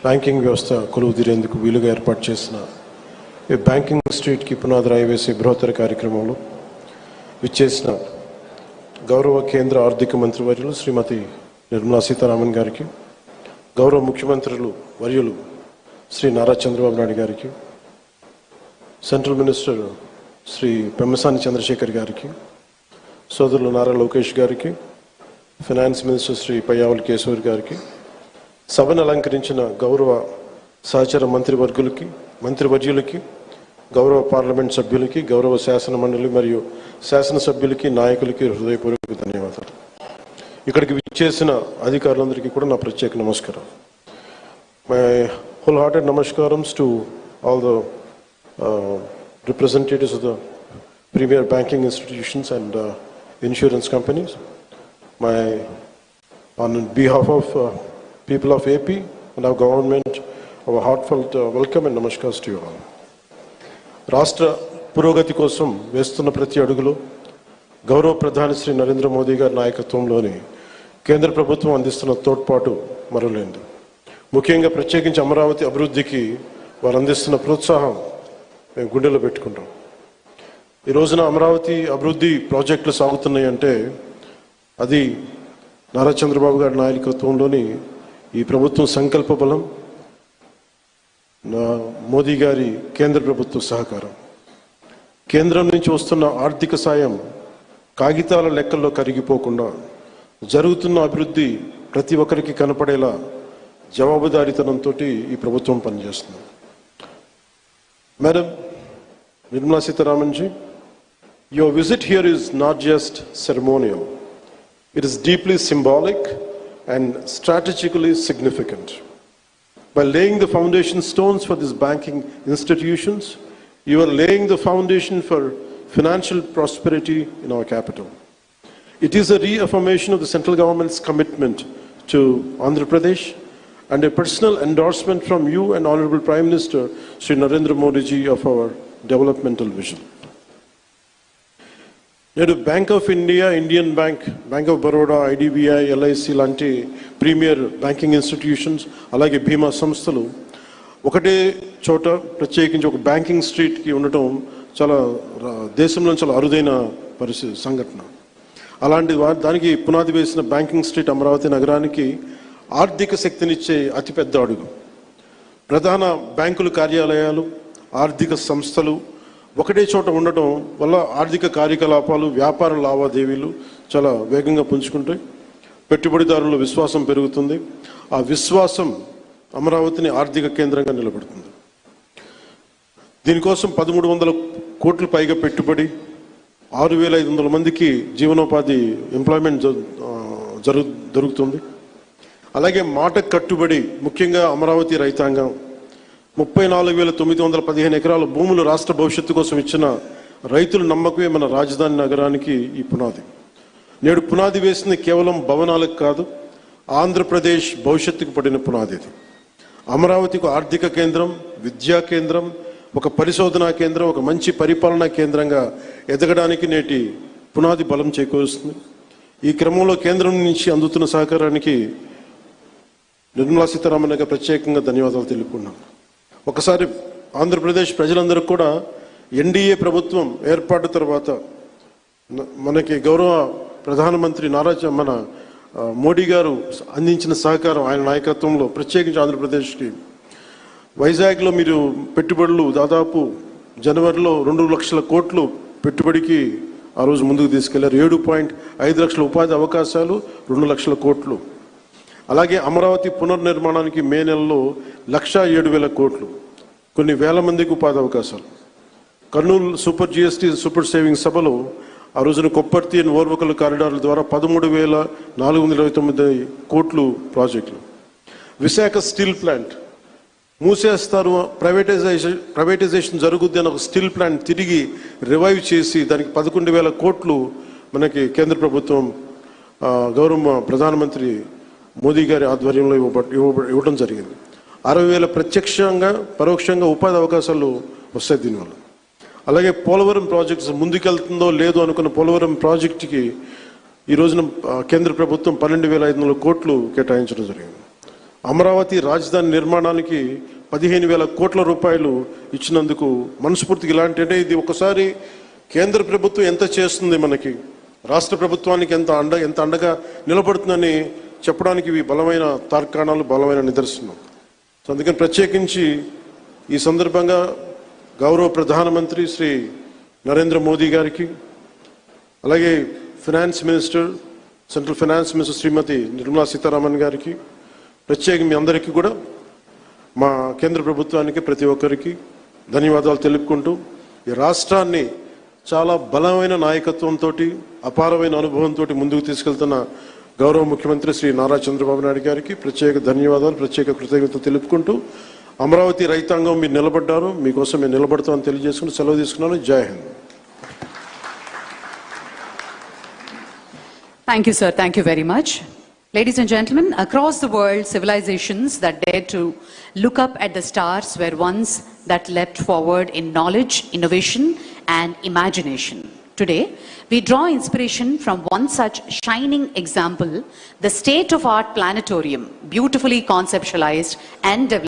Banking వ్యవస్థ కొలువుదీరేందుకు వీలుగా ఏర్పాటు చేసిన ఈ బ్యాంకింగ్ స్ట్రీట్కి పునాది రాయి వేసే బృహత్తర కార్యక్రమంలో విచ్చేసిన గౌరవ కేంద్ర ఆర్థిక మంత్రివర్యులు శ్రీమతి నిర్మలా సీతారామన్ గారికి, గౌరవ ముఖ్యమంత్రులు వర్యులు శ్రీ నారా చంద్రబాబు నాయుడు గారికి, సెంట్రల్ మినిస్టర్ శ్రీ పెమ్మసాని చంద్రశేఖర్ గారికి, సోదరులు నారా లోకేష్ గారికి, ఫైనాన్స్ మినిస్టర్ శ్రీ పయ్యావుల కేశవర్ గారికి, సభను అలంకరించిన గౌరవ సహచర మంత్రివర్యులకి, గౌరవ పార్లమెంట్ సభ్యులకి, గౌరవ శాసన మండలి మరియు శాసనసభ్యులకి, నాయకులకి హృదయపూర్వక ధన్యవాదాలు. ఇక్కడికి విచ్చేసిన అధికారులందరికీ కూడా నా ప్రత్యేక నమస్కారం. My wholehearted namaskaram to all the representatives of the premier banking institutions and insurance companies. On behalf of people of AP and our government, our heartfelt welcome and namaskars to you all. రాష్ట్ర పురోగతి కోసం వేస్తున్న ప్రతి అడుగులో గౌరవ ప్రధాని శ్రీ నరేంద్ర మోదీ గారి నాయకత్వంలోని కేంద్ర ప్రభుత్వం అందిస్తున్న తోడ్పాటు మరువలేనిది. ముఖ్యంగా ప్రత్యేకించి అమరావతి అభివృద్ధికి వారు అందిస్తున్న ప్రోత్సాహం మేము గుండెలో పెట్టుకుంటాం. ఈ రోజున అమరావతి అభివృద్ధి ప్రాజెక్టులు సాగుతున్నాయి అంటే అది నారా చంద్రబాబు గారి నాయకత్వంలోని ఈ ప్రభుత్వం సంకల్ప బలం, మోదీ గారి కేంద్ర ప్రభుత్వ సహకారం. కేంద్రం నుంచి వస్తున్న ఆర్థిక సాయం కాగితాల లెక్కల్లో కరిగిపోకుండా జరుగుతున్న అభివృద్ధి ప్రతి ఒక్కరికి కనపడేలా జవాబుదారీతనంతో ఈ ప్రభుత్వం పనిచేస్తుంది. Madam Nirmala Sitharaman ji, your visit here is not just ceremonial. It is deeply symbolic and strategically significant. By laying the foundation stones for these banking institutions, you are laying the foundation for financial prosperity in our capital. It is a reaffirmation of the central government's commitment to Andhra Pradesh and a personal endorsement from you and Honorable Prime Minister Sri Narendra Modi ji of our developmental vision. నేడు bank of India, Indian bank, bank of Baroda, IDBI, LIC లాంటి premier banking institutions, అలాగే బీమా సంస్థలు ఒకటే చోట ప్రత్యేకించి ఒక banking స్ట్రీట్కి ఉండటం చాలా దేశంలో చాలా అరుదైన సంఘటన. అలాంటి దానికి పునాది వేసిన బ్యాంకింగ్ స్ట్రీట్ అమరావతి నగరానికి ఆర్థిక శక్తినిచ్చే అతిపెద్ద అడుగు. ప్రధాన బ్యాంకుల కార్యాలయాలు, ఆర్థిక సంస్థలు ఒకటే చోట ఉండటం వల్ల ఆర్థిక కార్యకలాపాలు, వ్యాపార లావాదేవీలు చాలా వేగంగా పుంజుకుంటాయి. పెట్టుబడిదారుల విశ్వాసం పెరుగుతుంది. ఆ విశ్వాసం అమరావతిని ఆర్థిక కేంద్రంగా నిలబెడుతుంది. దీనికోసం 1300 కోట్ల పైగా పెట్టుబడి, 6500 మందికి జీవనోపాధి ఎంప్లాయ్మెంట్ జరుగుతుంది. అలాగే మాట కట్టుబడి ముఖ్యంగా అమరావతి రైతాంగం 34,915 ఎకరాల భూములు రాష్ట్ర భవిష్యత్తు కోసం ఇచ్చిన రైతుల నమ్మకమే మన రాజధాని నగరానికి ఈ పునాది. నేడు పునాది వేసింది కేవలం భవనాలకు కాదు, ఆంధ్రప్రదేశ్ భవిష్యత్తుకు పడిన పునాది. ఇది అమరావతికి ఆర్థిక కేంద్రం, విద్యా కేంద్రం, ఒక పరిశోధనా కేంద్రం, ఒక మంచి పరిపాలనా కేంద్రంగా ఎదగడానికి నేటి పునాది బలం చేకూరుస్తుంది. ఈ క్రమంలో కేంద్రం నుంచి అందుతున్న సహకారానికి నిర్మలా సీతారామన్ గారు ప్రత్యేకంగా ధన్యవాదాలు తెలుపుకున్నాం. ఒకసారి ఆంధ్రప్రదేశ్ ప్రజలందరూ కూడా ఎన్డీఏ ప్రభుత్వం ఏర్పాటు తర్వాత మనకి గౌరవ ప్రధానమంత్రి మన మోడీ గారు అందించిన సహకారం, ఆయన నాయకత్వంలో ప్రత్యేకించి ఆంధ్రప్రదేశ్కి వైజాగ్లో మీరు పెట్టుబడులు దాదాపు జనవరిలో 2 లక్షల కోట్లు పెట్టుబడికి ఆ రోజు ముందుకు తీసుకెళ్లారు. 7.5 లక్షల ఉపాధి అవకాశాలు, 2 లక్షల కోట్లు. అలాగే అమరావతి పునర్నిర్మాణానికి మే నెలలో 1,07,000 కోట్లు, కొన్ని వేల మందికి ఉపాధి అవకాశాలు. Kurnool super GST super saving సభలో ఆ రోజున కొప్పర్తి అండ్ ఓర్వకల్ కారిడార్ల ద్వారా 13,429 కోట్లు ప్రాజెక్టులు. విశాఖ స్టీల్ ప్లాంట్ మూసేస్తారు, ప్రైవేటైజేషన్ జరుగుద్ది అని ఒక స్టీల్ ప్లాంట్ తిరిగి రివైవ్ చేసి దానికి 11,000 కోట్లు మనకి కేంద్ర ప్రభుత్వం గౌరవ ప్రధానమంత్రి మోదీ గారి ఆధ్వర్యంలో ఇవ్వడం జరిగింది. 60,000 ప్రత్యక్షంగా పరోక్షంగా ఉపాధి అవకాశాలు వస్తాయి దీనివల్ల. అలాగే పోలవరం ప్రాజెక్ట్స్ ముందుకెళ్తుందో లేదో అనుకున్న పోలవరం ప్రాజెక్టుకి ఈ రోజున కేంద్ర ప్రభుత్వం 12,500 కోట్లు కేటాయించడం జరిగింది. అమరావతి రాజధాని నిర్మాణానికి 15,000 కోట్ల రూపాయలు ఇచ్చినందుకు మనస్ఫూర్తిగా ఇలాంటి, అంటే ఇది ఒకసారి కేంద్ర ప్రభుత్వం ఎంత చేస్తుంది మనకి, రాష్ట్ర ప్రభుత్వానికి ఎంత అండగా నిలబడుతుందని చెప్పడానికి ఇవి బలమైన తార్కాణాలు, బలమైన నిదర్శనం. సో అందుకని ప్రత్యేకించి ఈ సందర్భంగా గౌరవ ప్రధానమంత్రి శ్రీ నరేంద్ర మోదీ గారికి, అలాగే finance minister, central finance minister Shrimati Nirmala Sitharaman గారికి, ప్రత్యేకంగా మీ అందరికీ కూడా, మా కేంద్ర ప్రభుత్వానికి ప్రతి ఒక్కరికి ధన్యవాదాలు తెలుపుకుంటూ, ఈ రాష్ట్రాన్ని చాలా బలమైన నాయకత్వంతో, అపారమైన అనుభవంతో ముందుకు తీసుకెళ్తున్న గౌరవ ముఖ్యమంత్రి శ్రీ నారా చంద్రబాబు నాయుడు గారికి ప్రత్యేక ధన్యవాదాలు, ప్రత్యేక కృతజ్ఞతలు తెలుపుకుంటూ, అమరావతి రైతాంగం మీరు నిలబడ్డారు, మీకోసం మేము నిలబడతామని తెలియజేసుకుంటూ సెలవు తీసుకున్నాను. జై Hind. Thank you, sir. Thank you very much. Ladies and gentlemen, across the world, civilizations that dared to look up at the stars were ones that leapt forward in knowledge, innovation, and imagination. Today, we draw inspiration from one such shining example, the state-of-art planetarium, beautifully conceptualized and developed